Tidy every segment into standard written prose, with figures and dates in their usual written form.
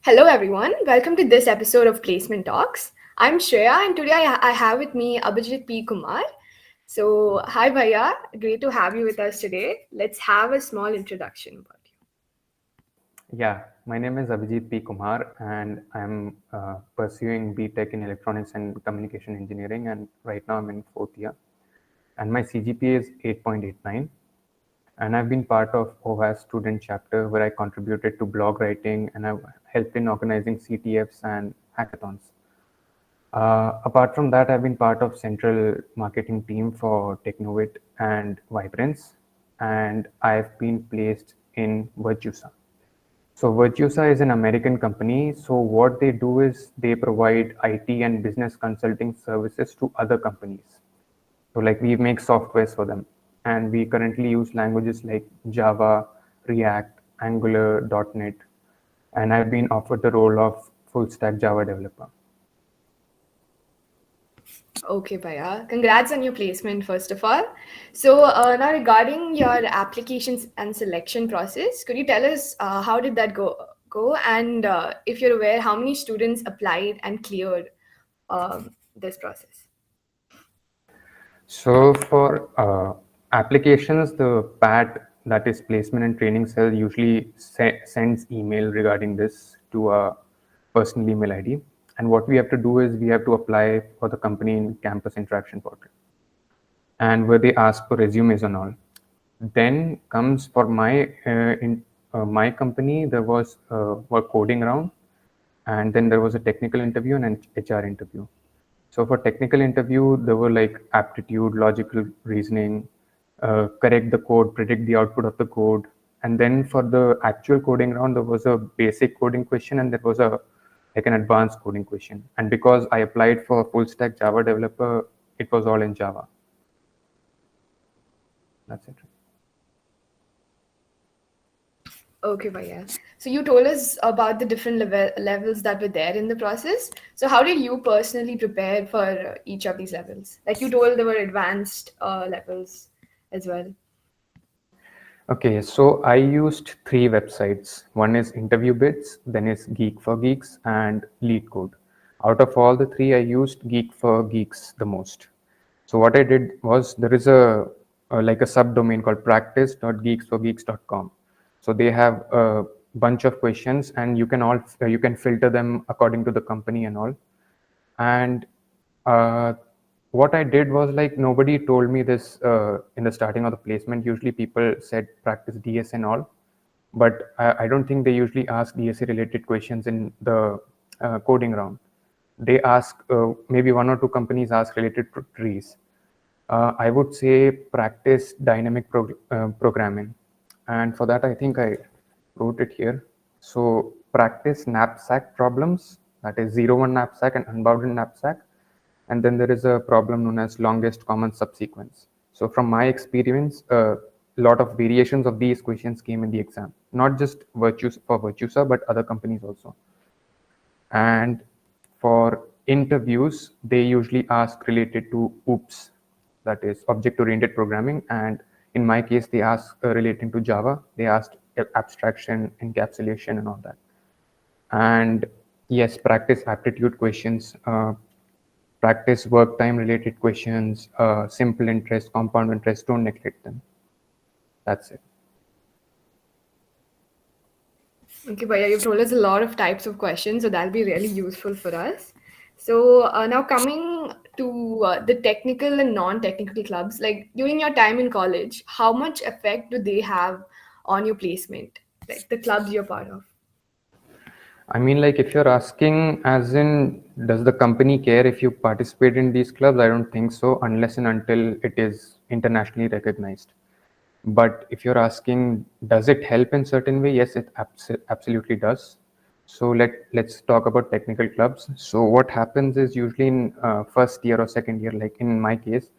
Hello, everyone. Welcome to this episode of Placement Talks. I'm Shreya, and today I have with me Abhijith P Kumar. So, hi, Bhaiya. Great to have you with us today. Let's have a small introduction about you. Yeah, my name is Abhijith P Kumar, and I'm pursuing BTech in Electronics and Communication Engineering, and right now I'm in fourth year. And my CGPA is 8.89, and I've been part of OVAS student chapter where I contributed to blog writing and I've helped in organizing CTFs and hackathons. Apart from that, I've been part of central marketing team for Technovit and Vibrance, and I've been placed in Virtusa. So Virtusa is an American company. So what they do is they provide IT and business consulting services to other companies. So like we make softwares for them, and we currently use languages like Java, React, Angular, .NET, and I've been offered the role of full stack Java developer. Okay, Bhaiya. Congrats on your placement, first of all. So, now regarding your applications and selection process, could you tell us how did that go? And if you're aware, how many students applied and cleared this process? So for applications, the PAT, that is placement and training cell, usually sends email regarding this to a personal email ID. And what we have to do is we have to apply for the company in campus interaction portal, and where they ask for resumes and all. Then comes for my company, there was a coding round, and then there was a technical interview and an HR interview. So for technical interview, there were like aptitude, logical reasoning, correct the code, predict the output of the code. And then for the actual coding round, there was a basic coding question and there was a like an advanced coding question. And because I applied for full stack Java developer, it was all in Java. That's it. Okay, Bhaiya. So you told us about the different levels that were there in the process. So how did you personally prepare for each of these levels? Like you told, there were advanced levels as well. Okay, so I used three websites. One is Interview Bits, then is Geek for Geeks, and Lead Code. Out of all the three, I used Geek for Geeks the most. So what I did was there is a like a subdomain called practice.geeksforgeeks.com. So they have a bunch of questions, and you can filter them according to the company and all. And uh, what I did was like nobody told me this in the starting of the placement. Usually people said practice DS and all, but I don't think they usually ask DSA related questions in the coding round. They ask maybe one or two companies ask related to trees. I would say practice dynamic programming, and for that I think I wrote it here. So practice knapsack problems, that is 01 knapsack and unbounded knapsack, and then there is a problem known as longest common subsequence. So from my experience, a lot of variations of these questions came in the exam, not just Virtusa, but other companies also. And for interviews, they usually ask related to OOPS, that is object oriented programming. And in my case, they ask relating to Java. They asked abstraction, encapsulation, and all that. And yes, practice aptitude questions, practice work time related questions, simple interest, compound interest, don't neglect them. That's it. Okay, Bhaiya, you've told us a lot of types of questions, so that'll be really useful for us. So now coming to the technical and non-technical clubs, like during your time in college, how much effect do they have on your placement, like the clubs you're part of? I mean, like, if you're asking, as in, does the company care if you participate in these clubs? I don't think so, unless and until it is internationally recognized. But if you're asking, does it help in certain way? Yes, it absolutely does. So let's talk about technical clubs. So what happens is usually in first year or second year, like in my case,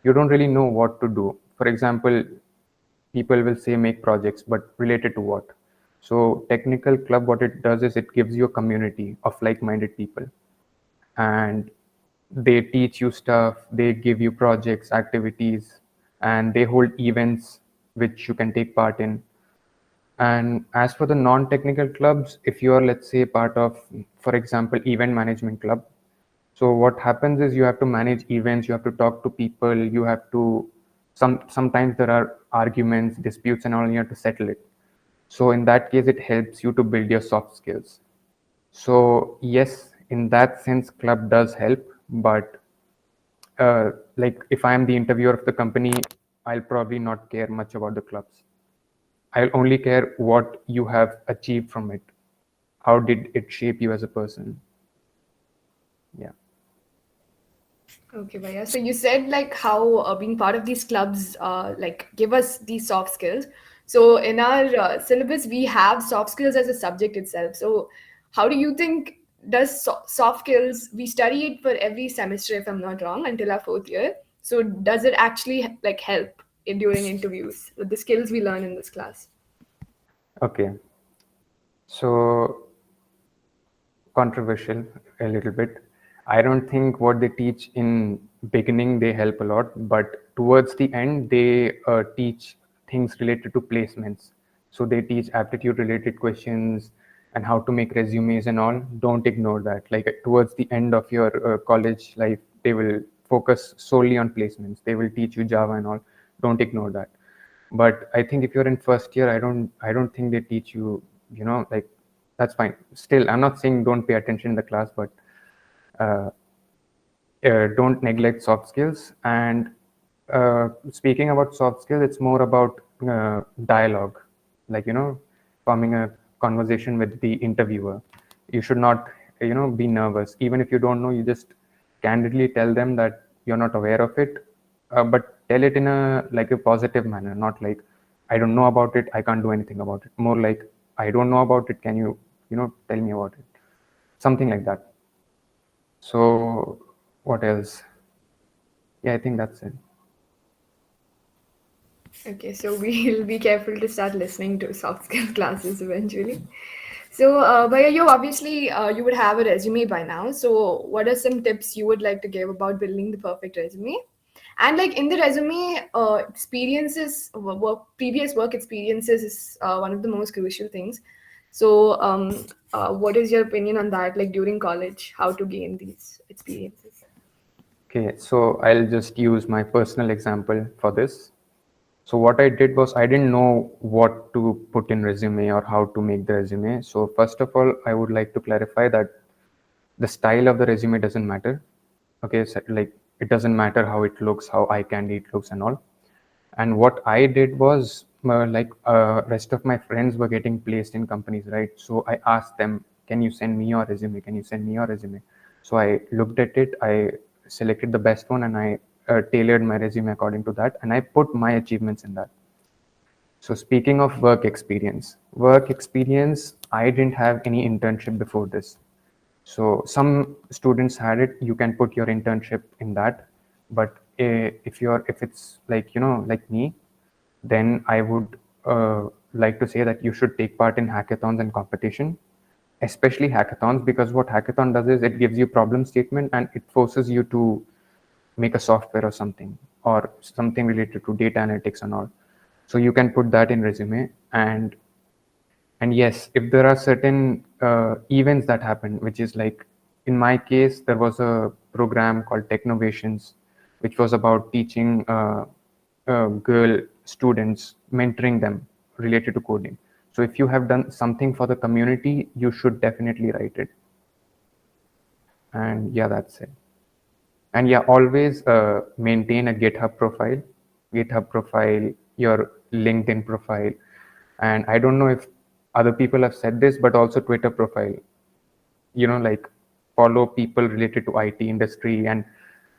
you don't really know what to do. For example, people will say make projects, but related to what? So technical club, what it does is it gives you a community of like-minded people, and they teach you stuff, they give you projects, activities, and they hold events which you can take part in. And as for the non-technical clubs, if you are, let's say, part of, for example, event management club, so what happens is you have to manage events, you have to talk to people, you have to, sometimes there are arguments, disputes and all, and you have to settle it. So in that case, it helps you to build your soft skills. So yes, in that sense, club does help, but like if I am the interviewer of the company, I'll probably not care much about the clubs. I'll only care what you have achieved from it. How did it shape you as a person? Yeah. Okay, Bhaiya. So you said like how being part of these clubs like give us these soft skills. So in our syllabus, we have soft skills as a subject itself. So how do you think does soft skills we study it for every semester, if I'm not wrong, until our fourth year? So does it actually like help during interviews with the skills we learn in this class? Okay. So controversial a little bit. I don't think what they teach in beginning they help a lot, but towards the end they teach things related to placements. So they teach aptitude related questions and how to make resumes and all. Don't ignore that. Like towards the end of your college life, they will focus solely on placements. They will teach you Java and all. Don't ignore that. But I think if you're in first year, I don't think they teach you, like that's fine. Still, I'm not saying don't pay attention in the class, but uh, don't neglect soft skills. And speaking about soft skills, it's more about dialogue, like forming a conversation with the interviewer. You should not be nervous. Even if you don't know, you just candidly tell them that you're not aware of it, but tell it in a like a positive manner, not like I don't know about it, I can't do anything about it. More like I don't know about it, can you tell me about it, something like that. So what else? Yeah, I think that's it. Okay, so we'll be careful to start listening to soft skill classes eventually. So, Bhaiya, you obviously you would have a resume by now. So, what are some tips you would like to give about building the perfect resume? And like in the resume, experiences, previous work experiences is one of the most crucial things. So, what is your opinion on that? Like during college, how to gain these experiences? Okay, so I'll just use my personal example for this. So what I did was I didn't know what to put in resume or how to make the resume. So first of all, I would like to clarify that the style of the resume doesn't matter. Okay, so like it doesn't matter how it looks, how eye candy it looks and all. And what I did was like rest of my friends were getting placed in companies, right? So I asked them, can you send me your resume? Can you send me your resume? So I looked at it, I selected the best one, and I tailored my resume according to that, and I put my achievements in that. So speaking of work experience, I didn't have any internship before this. So some students had it. You can put your internship in that, but if it's like like me, then I would like to say that you should take part in hackathons and competition, especially hackathons, because what hackathon does is it gives you problem statement and it forces you to make a software or something related to data analytics and all. So you can put that in resume. And yes, if there are certain events that happen, which is like in my case, there was a program called Technovations, which was about teaching girl students, mentoring them related to coding. So if you have done something for the community, you should definitely write it. And yeah, that's it. And yeah, always maintain a github profile, your LinkedIn profile. And I don't know if other people have said this, but also Twitter profile, like follow people related to IT industry and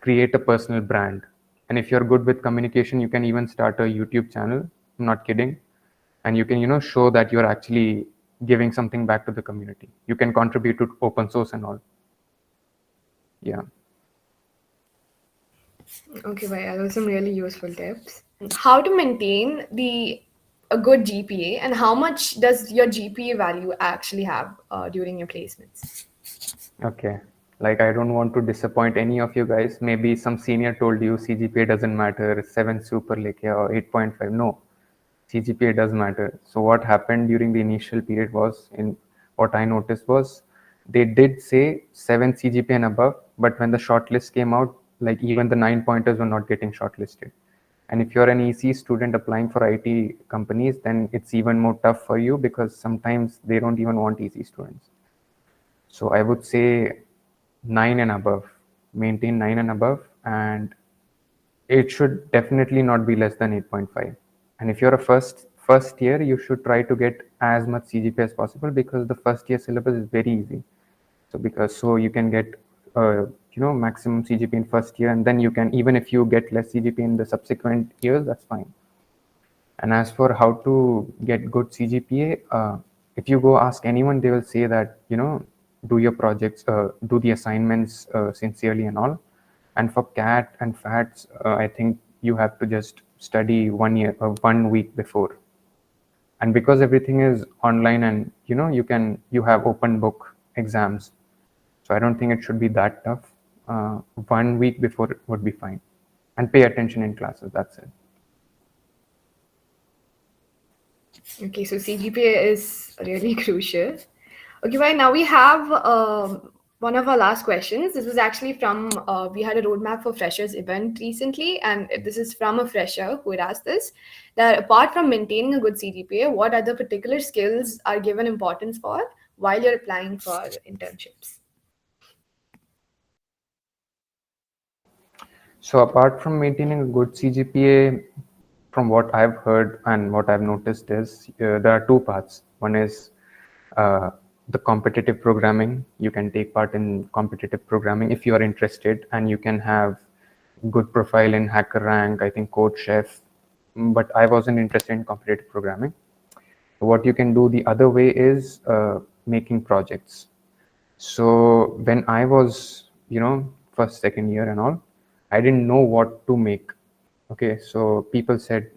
create a personal brand. And if you're good with communication, you can even start a YouTube channel. I'm not kidding. And you can show that you're actually giving something back to the community. You can contribute to open source and all. Yeah. Okay, Bhaiya, those are some really useful tips. How to maintain the a good GPA and how much does your GPA value actually have during your placements? Okay. Like, I don't want to disappoint any of you guys. Maybe some senior told you CGPA doesn't matter, 7 super like or 8.5. No. CGPA does matter. So what happened during the initial period was, in what I noticed was, they did say 7 CGPA and above, but when the shortlist came out, like even the 9 pointers were not getting shortlisted. And if you're an EC student applying for IT companies, then it's even more tough for you because sometimes they don't even want EC students. So I would say 9 and above, maintain 9 and above, and it should definitely not be less than 8.5. And if you're a first year, you should try to get as much CGPA as possible because the first year syllabus is very easy. So you can get maximum CGPA in first year, and then you can, even if you get less CGPA in the subsequent years, that's fine. And as for how to get good CGPA, if you go ask anyone, they will say that, do your projects, do the assignments sincerely and all. And for CAT and FATs, I think you have to just study 1 week before. And because everything is online, and you have open book exams, so I don't think it should be that tough. 1 week before would be fine, and pay attention in classes. That's it. Okay, so CGPA is really crucial. Okay, well, now we have one of our last questions. This was actually from, we had a roadmap for freshers event recently, and this is from a fresher who had asked this, that apart from maintaining a good CGPA, what other particular skills are given importance for while you're applying for internships? So apart from maintaining a good CGPA, from what I've heard and what I've noticed is there are two paths. One is uh, the competitive programming. You can take part in competitive programming if you are interested, and you can have good profile in HackerRank, I think Code Chef. But I wasn't interested in competitive programming. What you can do the other way is making projects. So when I was, first, second year and all, I didn't know what to make. Okay, so people said,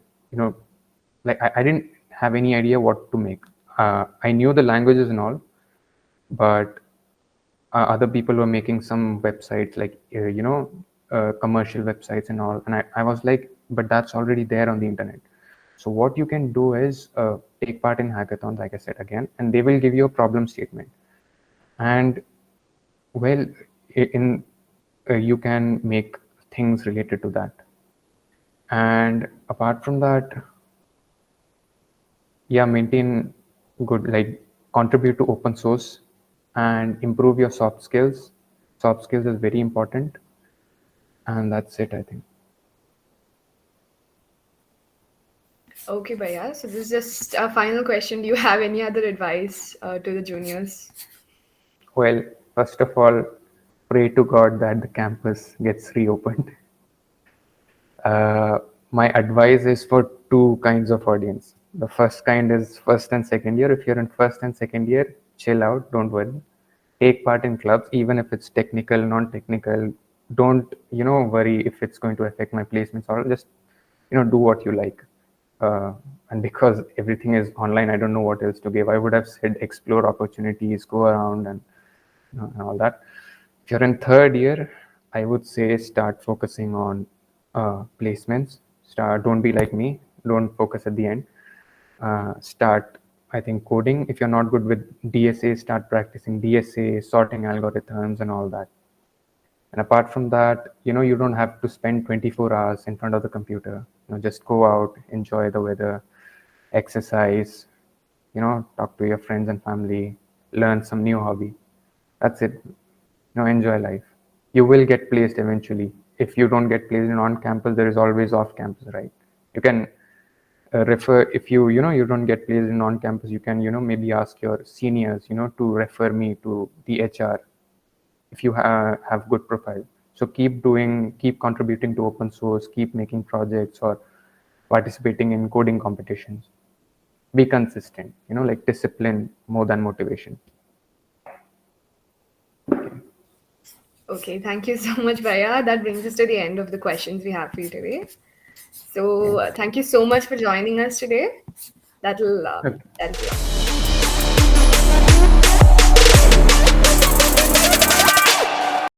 like I didn't have any idea what to make. I knew the languages and all, but other people were making some websites, like commercial websites and all, and I was like, but that's already there on the internet. So what you can do is take part in hackathons, like I said again, and they will give you a problem statement. And well, in you can make things related to that. And apart from that, yeah, maintain good, like contribute to open source and improve your soft skills. Soft skills is very important, and that's it, I think. Okay, Bhaiya. So this is just a final question. Do you have any other advice to the juniors? Well, first of all, pray to God that the campus gets reopened. Uh, my advice is for two kinds of audience. The first kind is first and second year. If you're in first and second year, chill out, don't worry. Take part in clubs, even if it's technical, non-technical. Don't, worry if it's going to affect my placements, or just, do what you like. And because everything is online, I don't know what else to give. I would have said explore opportunities, go around, and and all that. If you're in third year, I would say start focusing on placements. Don't be like me. Don't focus at the end. Start, I think, coding. If you're not good with DSA, start practicing DSA, sorting algorithms, and all that. And apart from that, you don't have to spend 24 hours in front of the computer. Just go out, enjoy the weather, exercise, talk to your friends and family, learn some new hobby. That's it. Enjoy life. You will get placed eventually. If you don't get placed in on campus, there is always off campus, right? You can refer, if you don't get placed in on campus, you can maybe ask your seniors to refer me to the HR if you have good profile. So keep contributing to open source, keep making projects, or participating in coding competitions. Be consistent, like discipline more than motivation. Okay, thank you so much, Bhaiya. That brings us to the end of the questions we have for you today. So Okay. thank you so much for joining us today. That'll Okay. that'll be all.